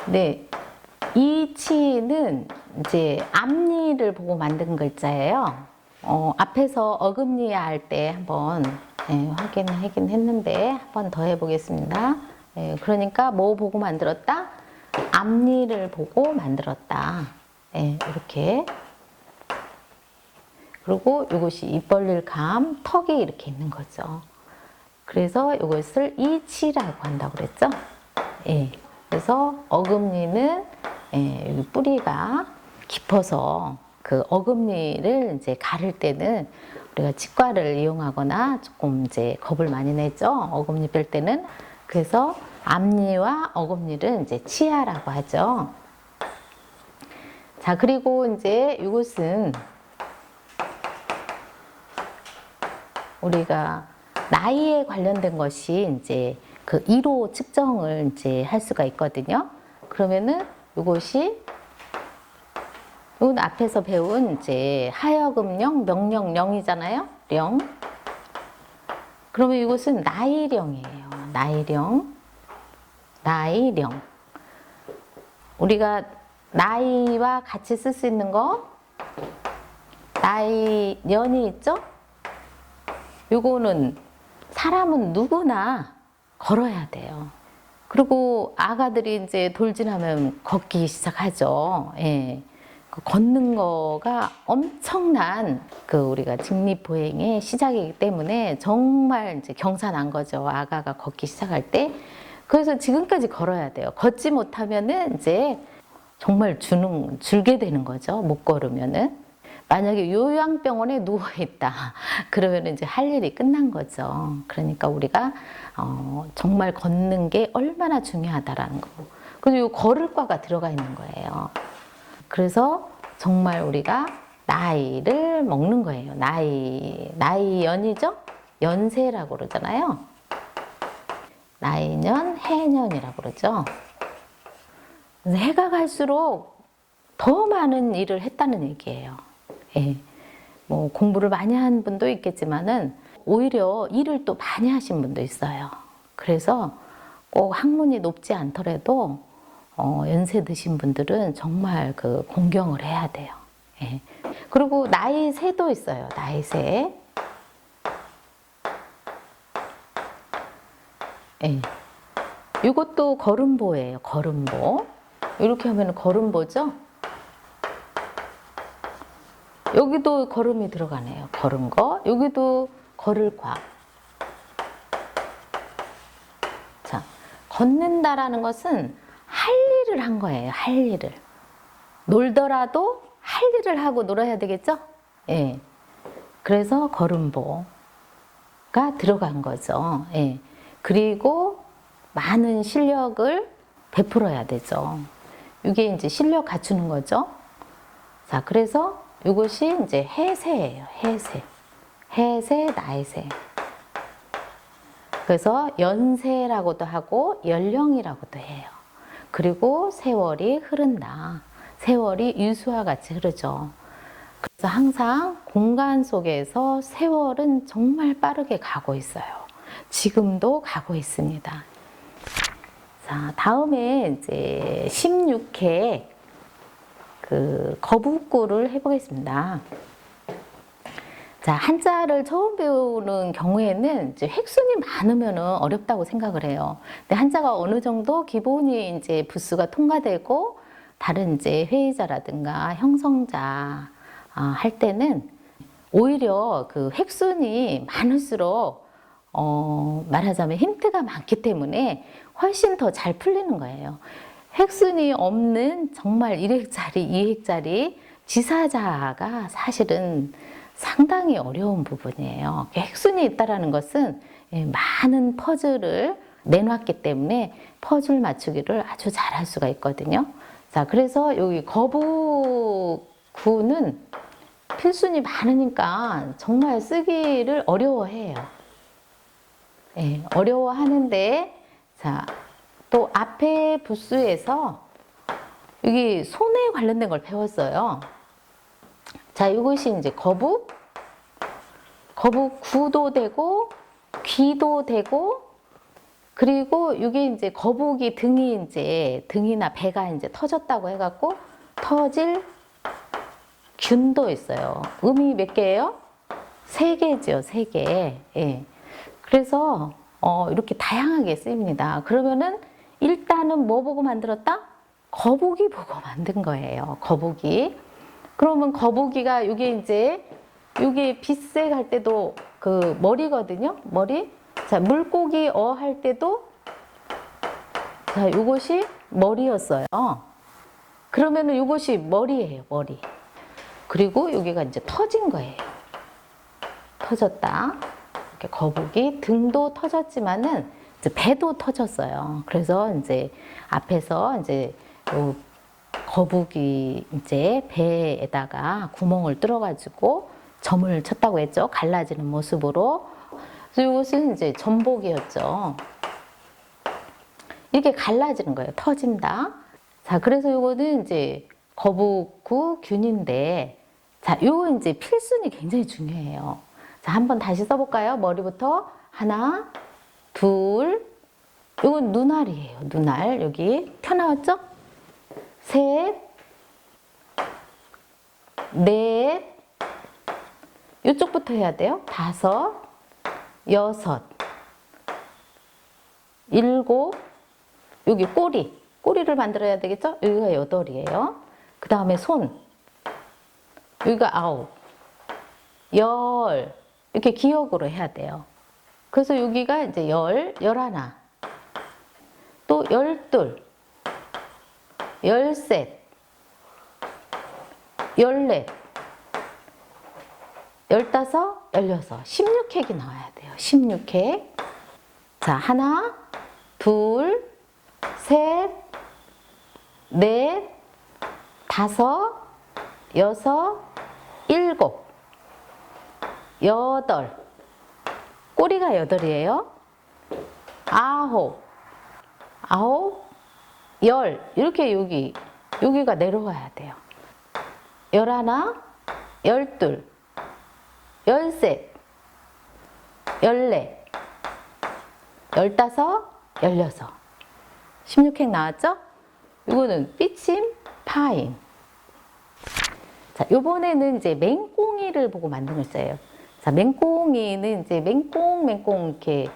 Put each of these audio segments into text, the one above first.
네, 이 치는 이제 앞니를 보고 만든 글자예요. 앞에서 어금니 할 때 한번 확인하긴 했는데 한 번 더 해보겠습니다. 그러니까 뭐 보고 만들었다? 앞니를 보고 만들었다. 이렇게. 그리고 이것이 입 벌릴 감, 턱이 이렇게 있는 거죠. 그래서 이것을 이치라고 한다고 그랬죠. 그래서 어금니는 여기 뿌리가 깊어서 그 어금니를 이제 가를 때는 우리가 치과를 이용하거나 조금 이제 겁을 많이 내죠. 어금니 뺄 때는. 그래서 앞니와 어금니를 이제 치아라고 하죠. 자, 그리고 이제 이것은 우리가 나이에 관련된 것이 이제 그 이로 측정을 이제 할 수가 있거든요. 그러면은 이것이 이건 앞에서 배운 이제 하여금령, 명령령이잖아요. 령. 그러면 이것은 나이령이에요. 나이령. 나이령. 우리가 나이와 같이 쓸 수 있는 거 나이년이 있죠? 요거는 사람은 누구나 걸어야 돼요. 그리고 아가들이 이제 돌진하면 걷기 시작하죠. 그 걷는 거가 엄청난 그 우리가 직립보행의 시작이기 때문에 정말 이제 경사난 거죠. 아가가 걷기 시작할 때. 그래서 지금까지 걸어야 돼요. 걷지 못하면은 이제 정말 줄게 되는 거죠. 못 걸으면은. 만약에 요양병원에 누워있다. 그러면 이제 할 일이 끝난 거죠. 그러니까 우리가 정말 걷는 게 얼마나 중요하다라는 거. 그리고 걸을과가 들어가 있는 거예요. 그래서 정말 우리가 나이를 먹는 거예요. 나이연이죠? 연세라고 그러잖아요. 나이년, 해년이라고 그러죠. 그래서 해가 갈수록 더 많은 일을 했다는 얘기예요. 뭐 공부를 많이 한 분도 있겠지만은 오히려 일을 또 많이 하신 분도 있어요. 그래서 꼭 학문이 높지 않더라도 연세 드신 분들은 정말 그 공경을 해야 돼요. 그리고 나이세도 있어요. 나이세. 이것도 걸음보예요. 걸음보. 이렇게 하면 걸음보죠. 여기도 걸음이 들어가네요. 걸은 거. 여기도 걸을과. 자, 걷는다라는 것은 할 일을 한 거예요. 할 일을. 놀더라도 할 일을 하고 놀아야 되겠죠? 그래서 걸음보가 들어간 거죠. 그리고 많은 실력을 베풀어야 되죠. 이게 이제 실력 갖추는 거죠. 자, 그래서 이것이 이제 해세예요. 해세. 해세, 나이세. 그래서 연세라고도 하고 연령이라고도 해요. 그리고 세월이 흐른다. 세월이 유수와 같이 흐르죠. 그래서 항상 공간 속에서 세월은 정말 빠르게 가고 있어요. 지금도 가고 있습니다. 자, 다음에 이제 16회 그 거북구를 해보겠습니다. 자, 한자를 처음 배우는 경우에는 이제 획순이 많으면 어렵다고 생각을 해요. 근데 한자가 어느 정도 기본이 이제 부수가 통과되고 다른 이제 회의자라든가 형성자 할 때는 오히려 그 획순이 많을수록 말하자면 힌트가 많기 때문에 훨씬 더 잘 풀리는 거예요. 획순이 없는 정말 1획짜리, 2획짜리 지사자가 사실은 상당히 어려운 부분이에요. 획순이 있다는 것은 많은 퍼즐을 내놨기 때문에 퍼즐 맞추기를 아주 잘할 수가 있거든요. 자, 그래서 여기 거북구는 필순이 많으니까 정말 쓰기를 어려워해요. 어려워하는데, 자, 또 앞에 부수에서 여기 손에 관련된 걸 배웠어요. 자, 이것이 이제 거북 구도 되고 귀도 되고 그리고 이게 이제 거북이 등이 이제 등이나 배가 이제 터졌다고 해갖고 터질 균도 있어요. 음이 몇 개예요? 3개죠, 3개. 예. 그래서 이렇게 다양하게 쓰입니다. 그러면은 일단은 뭐 보고 만들었다? 거북이 보고 만든 거예요. 거북이. 그러면 거북이가 이게 빛색 할 때도 그 머리거든요. 머리. 자, 물고기 할 때도 자, 요것이 머리였어요. 그러면은 요것이 머리예요, 머리. 그리고 여기가 이제 터진 거예요. 터졌다. 이렇게 거북이 등도 터졌지만은 이제 배도 터졌어요. 그래서 이제 앞에서 이제 요 거북이 이제 배에다가 구멍을 뚫어가지고 점을 쳤다고 했죠. 갈라지는 모습으로. 그래서 이것은 이제 전복이었죠. 이렇게 갈라지는 거예요. 터진다. 자, 그래서 이거는 이제 거북구 균인데, 자, 요거 이제 필순이 굉장히 중요해요. 자, 한번 다시 써볼까요? 머리부터 하나, 둘, 요건 눈알이에요. 눈알 여기 펴 나왔죠? 셋, 넷, 이쪽부터 해야 돼요. 5, 6, 7, 여기 꼬리를 만들어야 되겠죠? 여기가 8이에요. 그 다음에 손, 여기가 9, 10, 이렇게 기억으로 해야 돼요. 그래서 여기가 이제 10, 11, 또 12, 13, 14, 15, 16, 16획이 나와야 돼요. 16획. 자, 하나, 둘, 셋, 넷, 5, 6, 7, 8. 꼬리가 8이에요. 9, 10. 이렇게 여기가 내려와야 돼요. 11, 12, 13, 14, 15, 16. 16획 나왔죠? 이거는 삐침, 파인. 자, 요번에는 이제 맹꽁이를 보고 만든 글자예요. 자, 맹꽁이는 이제 맹꽁 이렇게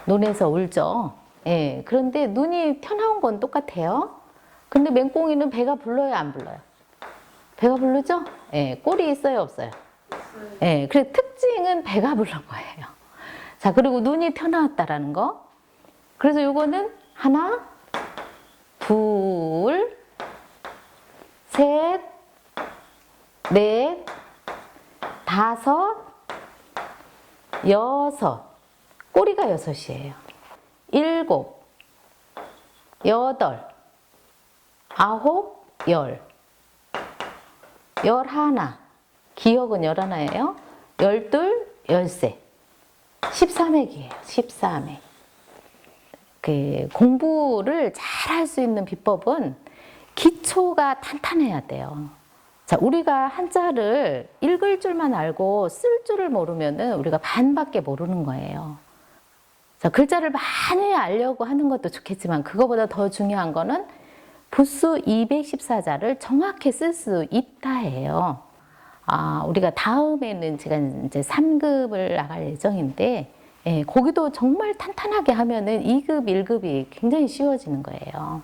눈에서 울죠. 예. 그런데 눈이 튀어나온 건 똑같아요. 근데 맹꽁이는 배가 불러요, 안 불러요? 배가 부르죠? 예. 꼴이 있어요, 없어요? 예. 그래서 특징은 배가 부른 거예요. 자, 그리고 눈이 튀어나왔다라는 거. 그래서 요거는 하나, 둘, 셋, 넷, 5, 6. 꼬리가 6이에요. 7, 8, 9, 10. 11. 기억은 11예요. 12, 13. 13획이에요. 13획. 그 공부를 잘 할 수 있는 비법은 기초가 탄탄해야 돼요. 자, 우리가 한자를 읽을 줄만 알고 쓸 줄을 모르면은 우리가 반밖에 모르는 거예요. 자, 글자를 많이 알려고 하는 것도 좋겠지만 그거보다 더 중요한 거는 부수 214자를 정확히 쓸 수 있다예요. 우리가 다음에는 제가 이제 3급을 나갈 예정인데, 예, 거기도 정말 탄탄하게 하면은 2급, 1급이 굉장히 쉬워지는 거예요.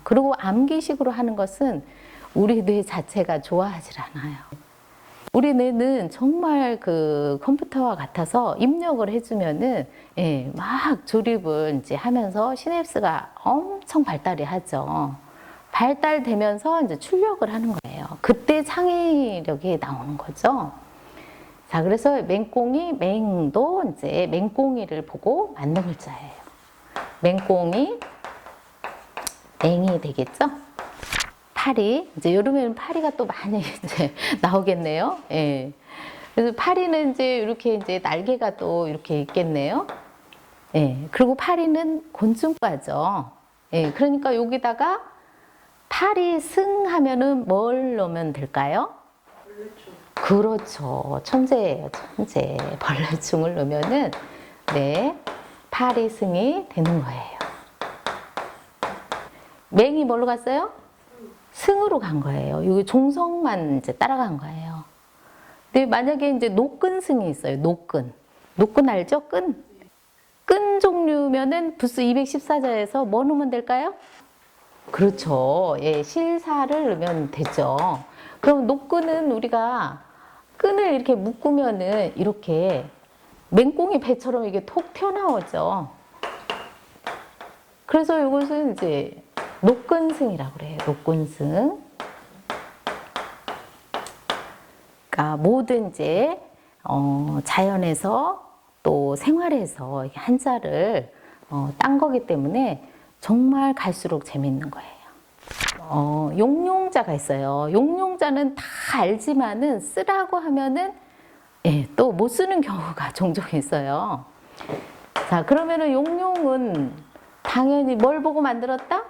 그리고 암기식으로 하는 것은 우리 뇌 자체가 좋아하질 않아요. 우리 뇌는 정말 그 컴퓨터와 같아서 입력을 해주면은, 예, 막 조립을 이제 하면서 시냅스가 엄청 발달이 하죠. 발달되면서 이제 출력을 하는 거예요. 그때 창의력이 나오는 거죠. 자, 그래서 맹도 이제 맹꽁이를 보고 만든 글자예요. 맹꽁이, 맹이 되겠죠? 파리, 이제 여름에는 파리가 또 많이 이제 나오겠네요. 예. 그래서 파리는 이제 이렇게 이제 날개가 또 이렇게 있겠네요. 예. 그리고 파리는 곤충과죠. 예. 그러니까 여기다가 파리 승 하면은 뭘 넣으면 될까요? 벌레충. 그렇죠. 천재예요, 천재. 벌레충을 넣으면은, 네. 파리승이 되는 거예요. 맹이 뭘로 갔어요? 승으로 간 거예요. 여기 종성만 이제 따라간 거예요. 근데 만약에 이제 노끈승이 있어요. 노끈. 노끈 알죠? 끈. 끈 종류면은 부스 214자에서 뭐 넣으면 될까요? 그렇죠. 예, 실사를 넣으면 되죠. 그럼 노끈은 우리가 끈을 이렇게 묶으면은 이렇게 맹꽁이 배처럼 이게 톡 튀어나오죠. 그래서 이것은 이제 노끈승이라고 그래요. 노끈승. 그러니까 모든 이제 자연에서 또 생활에서 한자를 딴 거기 때문에 정말 갈수록 재밌는 거예요. 용용자가 있어요. 용용자는 다 알지만은 쓰라고 하면은 예, 또 못 쓰는 경우가 종종 있어요. 자, 그러면은 용용은 당연히 뭘 보고 만들었다?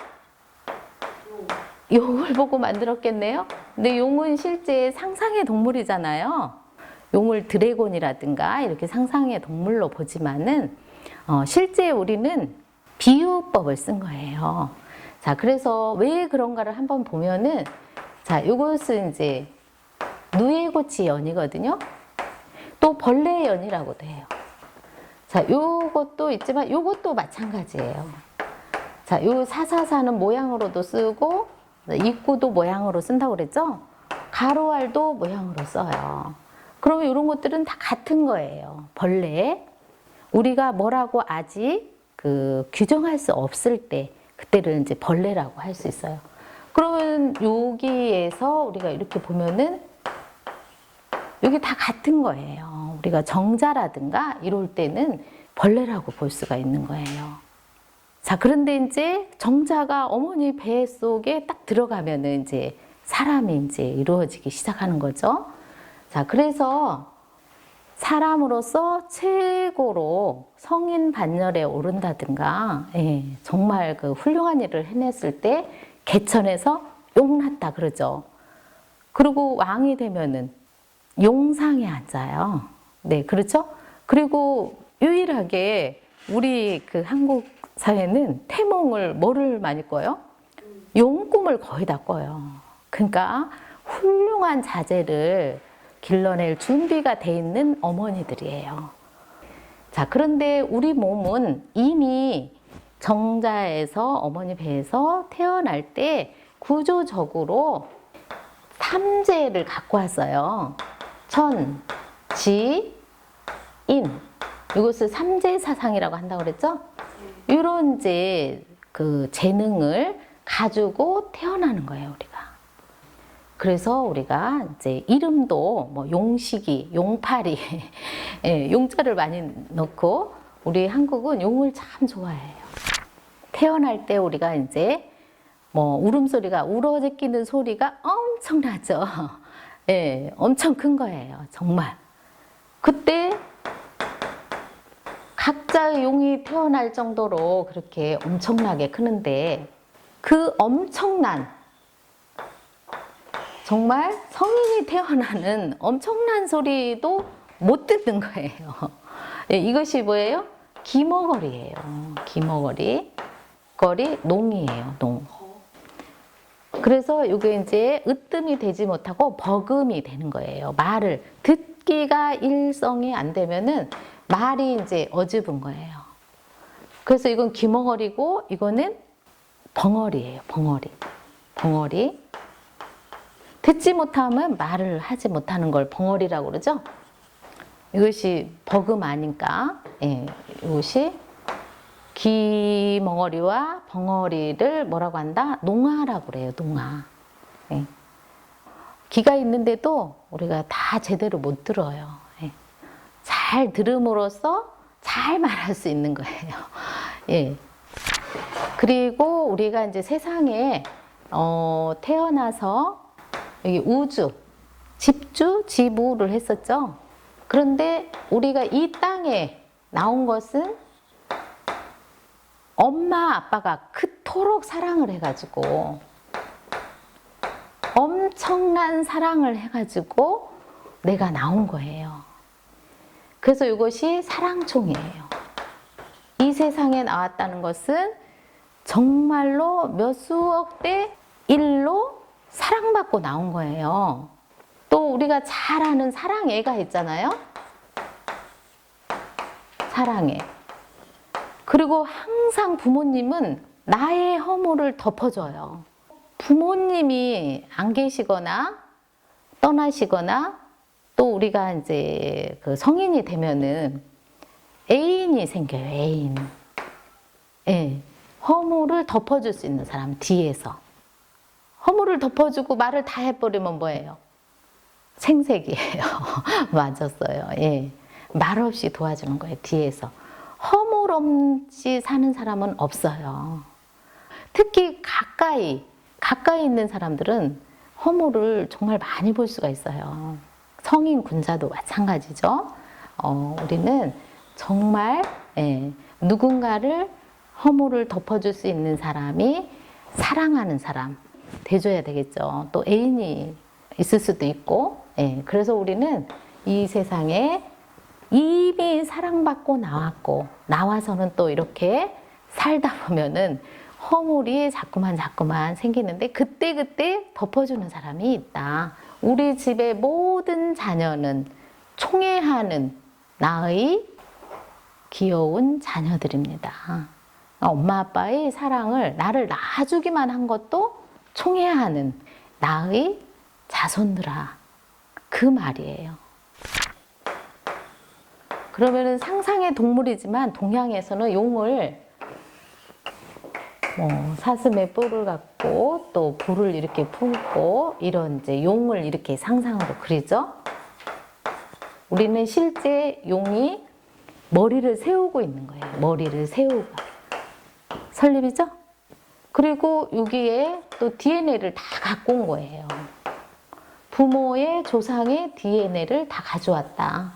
용을 보고 만들었겠네요. 근데 용은 실제 상상의 동물이잖아요. 용을 드래곤이라든가 이렇게 상상의 동물로 보지만은 실제 우리는 비유법을 쓴 거예요. 자, 그래서 왜 그런가를 한번 보면은 자, 요것은 이제 누에고치 연이거든요. 또 벌레 연이라고도 해요. 자, 요것도 있지만 요것도 마찬가지예요. 자, 요 사사사는 모양으로도 쓰고 입구도 모양으로 쓴다고 그랬죠? 가로알도 모양으로 써요. 그러면 이런 것들은 다 같은 거예요. 벌레. 우리가 뭐라고 아직 규정할 수 없을 때 그때를 이제 벌레라고 할 수 있어요. 그러면 여기에서 우리가 이렇게 보면은 여기 다 같은 거예요. 우리가 정자라든가 이럴 때는 벌레라고 볼 수가 있는 거예요. 자, 그런데 이제 정자가 어머니 배 속에 딱 들어가면은 이제 사람이 이제 이루어지기 시작하는 거죠. 자, 그래서 사람으로서 최고로 성인 반열에 오른다든가, 예, 정말 그 훌륭한 일을 해냈을 때 개천에서 용났다 그러죠. 그리고 왕이 되면은 용상에 앉아요. 네, 그렇죠? 그리고 유일하게 우리 그 한국 사회는 태몽을 뭐를 많이 꿔요? 용꿈을 거의 다 꿔요. 그러니까 훌륭한 자제를 길러낼 준비가 돼 있는 어머니들이에요. 자, 그런데 우리 몸은 이미 정자에서 어머니 배에서 태어날 때 구조적으로 삼재를 갖고 왔어요. 천, 지, 인. 이것을 삼재사상이라고 한다고 그랬죠? 이런 이제 그 재능을 가지고 태어나는 거예요, 우리가. 그래서 우리가 이제 이름도 뭐 용식이, 용팔이, 예, 용자를 많이 넣고 우리 한국은 용을 참 좋아해요. 태어날 때 우리가 이제 뭐 울음소리가 울어제끼는 소리가 엄청나죠. 예, 엄청 큰 거예요, 정말. 그때 각자의 용이 태어날 정도로 그렇게 엄청나게 크는데 그 엄청난 정말 성인이 태어나는 엄청난 소리도 못 듣는 거예요. 예, 이것이 뭐예요? 기머거리예요. 기머거리. 거리 농이에요. 농. 그래서 이게 이제 으뜸이 되지 못하고 버금이 되는 거예요. 말을 듣기가 일성이 안 되면은 말이 이제 어줍은 거예요. 그래서 이건 기머거리고 이거는 벙어리예요. 벙어리. 벙어리. 듣지 못하면 말을 하지 못하는 걸 벙어리라고 그러죠. 이것이 버금 아닌가? 예, 이것이 기멍어리와 벙어리를 뭐라고 한다? 농아라고 그래요. 농아. 예. 귀가 있는데도 우리가 다 제대로 못 들어요. 예. 잘 들음으로써 잘 말할 수 있는 거예요. 예. 그리고 우리가 이제 세상에 태어나서 여기 우주, 집주, 지부를 했었죠. 그런데 우리가 이 땅에 나온 것은 엄마 아빠가 그토록 사랑을 해가지고 엄청난 사랑을 해가지고 내가 나온 거예요. 그래서 이것이 사랑총이에요. 이 세상에 나왔다는 것은 정말로 몇 수억 대 1로 사랑받고 나온 거예요. 또 우리가 잘 아는 사랑애가 있잖아요. 사랑애. 그리고 항상 부모님은 나의 허물을 덮어줘요. 부모님이 안 계시거나 떠나시거나 또 우리가 이제 그 성인이 되면은 애인이 생겨요, 애인. 예. 허물을 덮어줄 수 있는 사람, 뒤에서. 허물을 덮어주고 말을 다 해버리면 뭐예요? 생색이에요. 맞았어요. 예. 말 없이 도와주는 거예요, 뒤에서. 허물 없이 사는 사람은 없어요. 특히 가까이 있는 사람들은 허물을 정말 많이 볼 수가 있어요. 성인 군자도 마찬가지죠. 우리는 정말 누군가를 허물을 덮어줄 수 있는 사람이 사랑하는 사람 돼줘야 되겠죠. 또 애인이 있을 수도 있고, 그래서 우리는 이 세상에 이미 사랑받고 나와서는 또 이렇게 살다 보면은 허물이 자꾸만 생기는데 그때 덮어주는 사람이 있다. 우리 집의 모든 자녀는 총애하는 나의 귀여운 자녀들입니다. 엄마 아빠의 사랑을 나를 낳아주기만 한 것도 총애하는 나의 자손들아, 그 말이에요. 그러면은 상상의 동물이지만 동양에서는 용을 사슴의 뿔을 갖고 또 불을 이렇게 품고 이런 이제 용을 이렇게 상상으로 그리죠. 우리는 실제 용이 머리를 세우고 있는 거예요. 머리를 세우고. 설립이죠? 그리고 여기에 또 DNA를 다 갖고 온 거예요. 부모의 조상의 DNA를 다 가져왔다.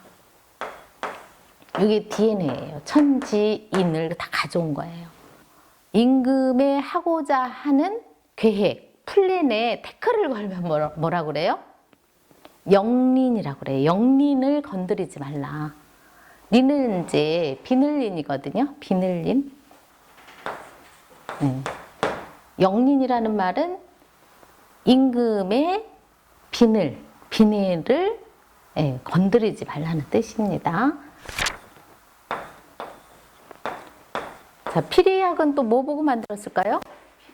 이게 DNA예요. 천지인을 다 가져온 거예요. 임금에 하고자 하는 계획, 플랜에 태클을 걸면 뭐라 그래요? 영린이라고 그래요. 영린을 건드리지 말라. 린은 이제 비늘린이거든요. 비늘린. 영린이라는 말은 임금의 비늘을 건드리지 말라는 뜻입니다. 자, 피리약은 또 뭐 보고 만들었을까요?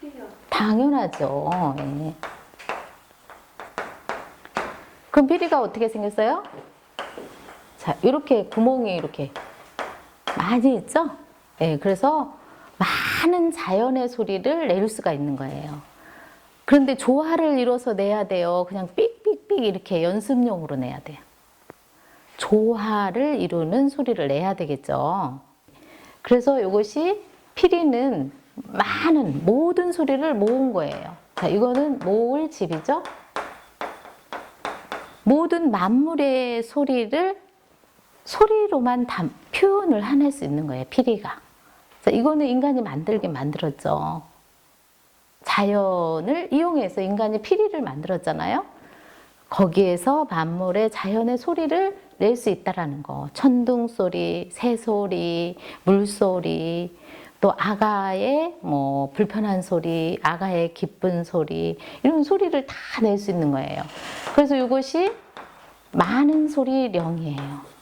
피리약. 당연하죠. 예. 그럼 피리가 어떻게 생겼어요? 자, 이렇게 구멍이 이렇게 많이 있죠? 예, 그래서 많은 자연의 소리를 낼 수가 있는 거예요. 그런데 조화를 이뤄서 내야 돼요. 그냥 삑삑삑 이렇게 연습용으로 내야 돼요. 조화를 이루는 소리를 내야 되겠죠. 그래서 이것이 피리는 많은 모든 소리를 모은 거예요. 자, 이거는 모을 집이죠. 모든 만물의 소리를 소리로만 표현을 해낼 수 있는 거예요, 피리가. 자, 이거는 인간이 만들긴 만들었죠. 자연을 이용해서 인간이 피리를 만들었잖아요. 거기에서 만물의 자연의 소리를 낼 수 있다라는 거. 천둥 소리, 새 소리, 물소리, 또 아가의 불편한 소리, 아가의 기쁜 소리, 이런 소리를 다 낼 수 있는 거예요. 그래서 이것이 많은 소리령이에요.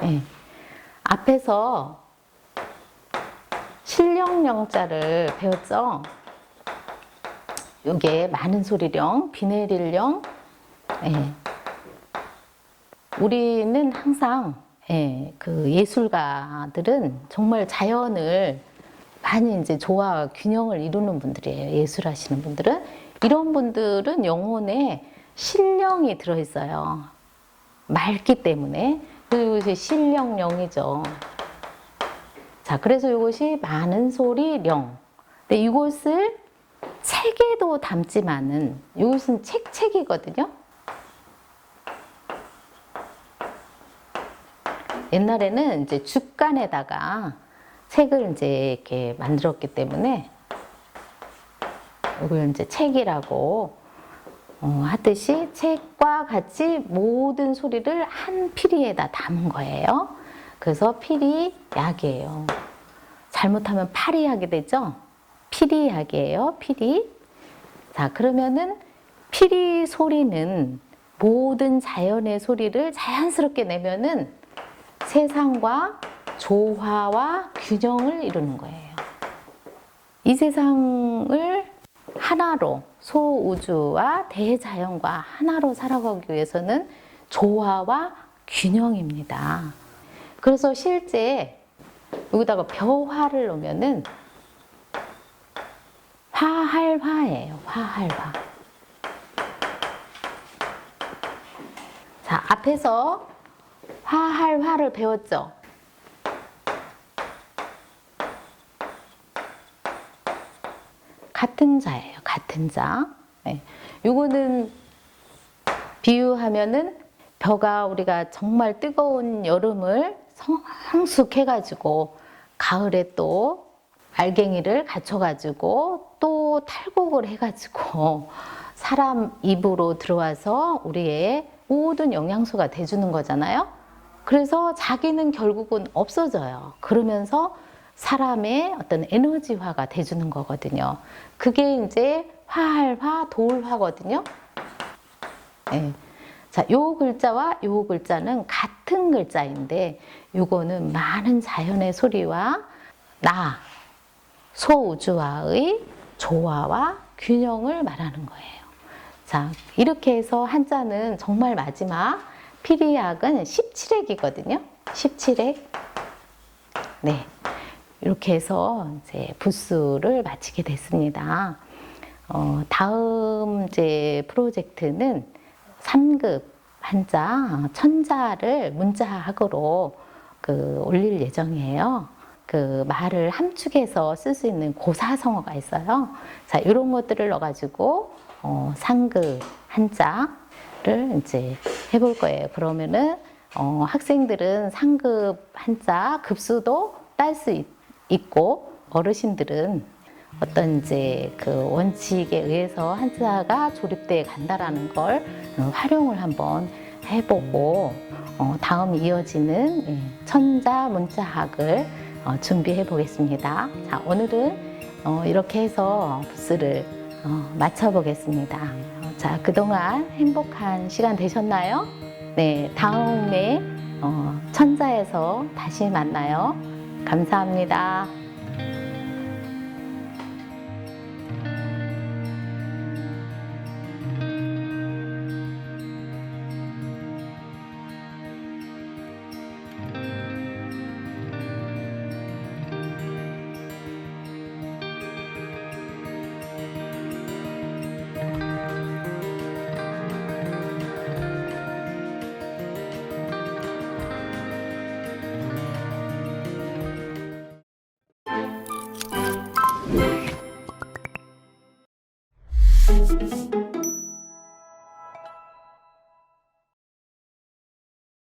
네. 앞에서 신령령자를 배웠죠. 이게 많은 소리령, 비내릴령. 네. 우리는 항상 그 예술가들은 정말 자연을 많이 이제 조화 균형을 이루는 분들이에요. 예술하시는 분들은 이런 분들은 영혼에 신령이 들어있어요. 맑기 때문에. 그리고 이것이 신령령이죠. 자, 그래서 이것이 많은 소리령. 근데 이것을 책에도 담지만은 이것은 책이거든요. 옛날에는 이제 죽간에다가 책을 이제 이렇게 만들었기 때문에 이걸 이제 책이라고 하듯이 책과 같이 모든 소리를 한 피리에다 담은 거예요. 그래서 피리약이에요. 잘못하면 파리하게 되죠. 피리하게예요. 피리. 자, 그러면은 피리 소리는 모든 자연의 소리를 자연스럽게 내면은 세상과 조화와 균형을 이루는 거예요. 이 세상을 하나로 소우주와 대자연과 하나로 살아가기 위해서는 조화와 균형입니다. 그래서 실제 여기다가 벼화를 놓으면은 화할화예요. 화할화. 자, 앞에서 화할화를 배웠죠. 같은 자예요. 같은 자. 네. 요거는 비유하면은 벼가 우리가 정말 뜨거운 여름을 성숙해가지고 가을에 또 알갱이를 갖춰가지고 또 탈곡을 해가지고 사람 입으로 들어와서 우리의 모든 영양소가 돼주는 거잖아요. 그래서 자기는 결국은 없어져요. 그러면서 사람의 어떤 에너지화가 돼주는 거거든요. 그게 이제 화할화, 도울화거든요. 네. 자, 요 글자와 요 글자는 같은 글자인데 요거는 많은 자연의 소리와 나, 소우주와의 조화와 균형을 말하는 거예요. 자, 이렇게 해서 한자는 정말 마지막 피리약은 17액이거든요. 17액. 네. 이렇게 해서 이제 부수를 마치게 됐습니다. 다음 이제 프로젝트는 3급 한자, 천자를 문자학으로 올릴 예정이에요. 그 말을 함축해서 쓸 수 있는 고사성어가 있어요. 자, 이런 것들을 넣어가지고 상급 한자를 이제 해볼 거예요. 그러면은 학생들은 상급 한자 급수도 딸 수 있고 어르신들은 어떤 이제 그 원칙에 의해서 한자가 조립돼 간다라는 걸 활용을 한번 해보고 다음 이어지는 천자 문자학을 준비해 보겠습니다. 자, 오늘은 이렇게 해서 부스를 마쳐 보겠습니다. 자, 그동안 행복한 시간 되셨나요? 네, 다음에 천자에서 다시 만나요. 감사합니다.